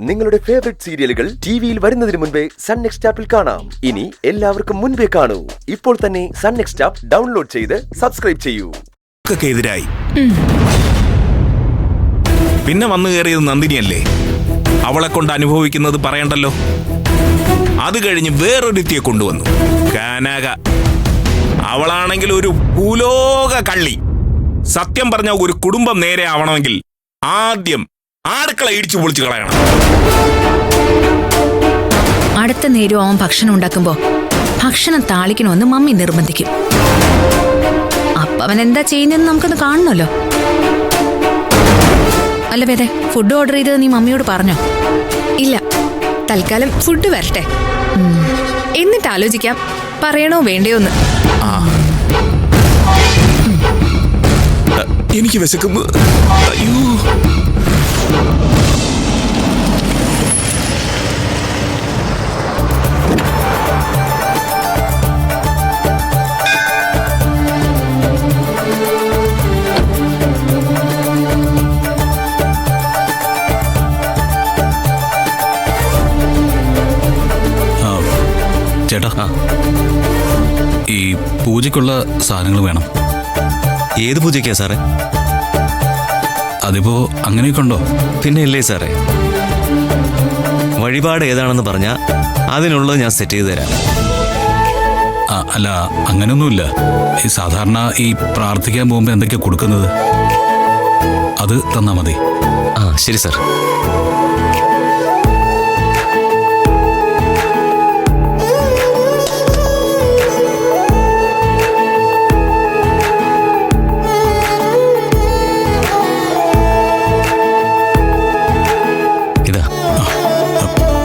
നിങ്ങളുടെ ഫേവറേറ്റ് സീരിയലുകൾ ടിവിയിൽ വരുന്നതിന് മുൻപേ സൺ നെക്സ്റ്റ് ആപ്പിൽ കാണാം. ഇനി എല്ലാവർക്കും മുൻപേ കാണൂ. ഇപ്പോൾ തന്നെ സൺ നെക്സ്റ്റ് ആപ്പ് ഡൗൺലോഡ് ചെയ്ത് സബ്സ്ക്രൈബ് ചെയ്യൂ. എതിരായി പിന്നെ വന്നു കയറിയത് നന്ദിനിയല്ലേ? അവളെ കൊണ്ട് അനുഭവിക്കുന്നത് പറയണ്ടല്ലോ. അത് കഴിഞ്ഞ് വേറൊരുത്തിയെ കൊണ്ടുവന്നു, കനക. അവളാണെങ്കിൽ ഒരു ഭൂലോക കള്ളി. സത്യം പറഞ്ഞ ഒരു കുടുംബം നേരെ ആവണമെങ്കിൽ ആദ്യം അടുക്കള ഇടിച്ചു പൊളിച്ചു കളയണം. അടുത്ത നേരം അവൻ ഭക്ഷണം ഉണ്ടാക്കുമ്പോ ഭക്ഷണം താളിക്കണമെന്ന് മമ്മി നിർബന്ധിക്കും. അപ്പൊ അവൻ എന്താ ചെയ്യുന്നതെന്ന് നമുക്കൊന്ന് കാണണമല്ലോ. അല്ല വേദേ, ഫുഡ് ഓർഡർ ചെയ്തത് നീ മമ്മിയോട് പറഞ്ഞോ? ഇല്ല, തൽക്കാലം ഫുഡ് വരട്ടെ, എന്നിട്ട് ആലോചിക്കാം പറയണോ വേണ്ടയോന്ന്. എനിക്ക് വിശക്കുന്നു. അയ്യോ, ചേട്ടാ, ഈ പൂജയ്ക്കുള്ള സാധനങ്ങൾ വേണം. ഏത് പൂജയ്ക്കാ സാറേ? അതിപ്പോ അങ്ങനെയൊക്കെ ഉണ്ടോ? പിന്നെ ഇല്ലേ സാറേ, വഴിപാട് ഏതാണെന്ന് പറഞ്ഞാൽ അതിനുള്ളത് ഞാൻ സെറ്റ് ചെയ്ത് തരാം. അല്ല, അങ്ങനെയൊന്നുമില്ല. ഈ സാധാരണ ഈ പ്രാർത്ഥിക്കാൻ പോകുമ്പോൾ എന്തൊക്കെയാ കൊടുക്കുന്നത്, അത് തന്നാ മതി. ശരി സാർ.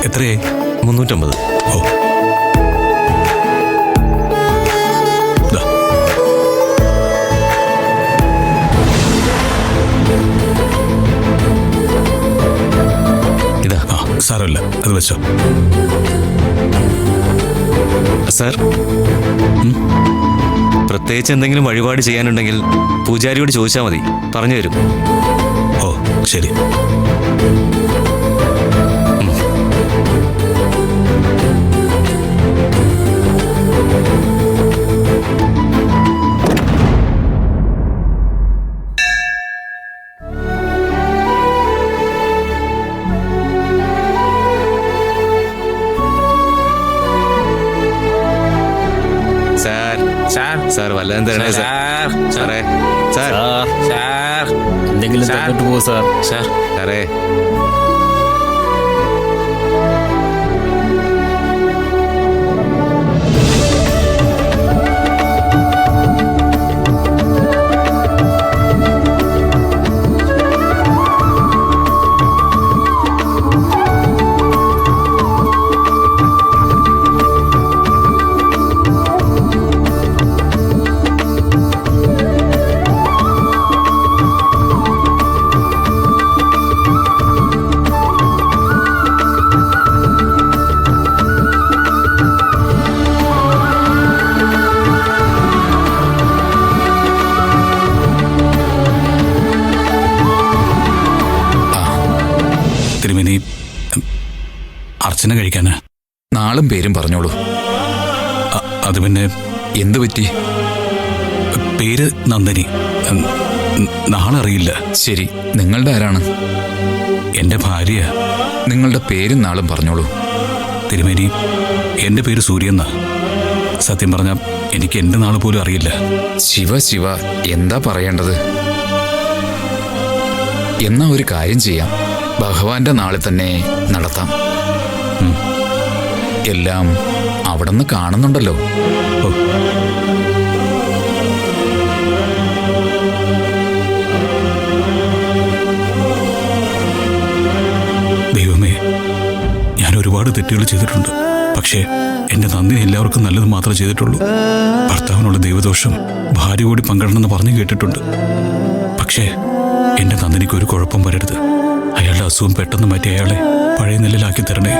എത്രയായി? 350. ഓ, ഇതാ. സാരമില്ല, അത് വെച്ചോ. സാർ, പ്രത്യേകിച്ച് എന്തെങ്കിലും വഴിപാട് ചെയ്യാനുണ്ടെങ്കിൽ പൂജാരിയോട് ചോദിച്ചാൽ മതി, പറഞ്ഞു തരും. ഓ ശരി. സാർ വല്ലതും തരണേ സാർ. സാറേ, സാർ എന്തെങ്കിലും തന്നിട്ട് പോ സാർ. സാറേ, തിരുമേനി, അർച്ചന കഴിക്കാന് നാളും പേരും പറഞ്ഞോളൂ. അത് പിന്നെ എന്തു പറ്റി? പേര് നന്ദിനി, നാളറിയില്ല. ശരി, നിങ്ങളുടെ ആരാണ്? എന്റെ ഭാര്യ. നിങ്ങളുടെ പേരും നാളും പറഞ്ഞോളൂ. തിരുമേനി, എന്റെ പേര് സൂര്യന്നാ. സത്യം പറഞ്ഞാൽ എനിക്ക് എന്റെ നാള് പോലും അറിയില്ല. ശിവ ശിവ, എന്താ പറയേണ്ടത്? എന്നാ ഒരു കാര്യം ചെയ്യാം, ഭഗവാന്റെ നാളിൽ തന്നെ നടത്താം. എല്ലാം അവിടുന്ന് കാണുന്നുണ്ടല്ലോ. ദൈവമേ, ഞാൻ ഒരുപാട് തെറ്റുകൾ ചെയ്തിട്ടുണ്ട്. പക്ഷേ എന്റെ നന്ദിനി എല്ലാവർക്കും നല്ലത് മാത്രമേ ചെയ്തിട്ടുള്ളൂ. ഭർത്താവിനുള്ള ദൈവദോഷം ഭാര്യ കൂടി പങ്കിടണമെന്ന് പറഞ്ഞു കേട്ടിട്ടുണ്ട്. പക്ഷേ എന്റെ നന്ദിനിക്ക് ഒരു കുഴപ്പം വരരുത്. അയാളുടെ അസുഖം പെട്ടെന്ന് മാറ്റി അയാളെ പഴയ നിലയിലാക്കി തരണേ.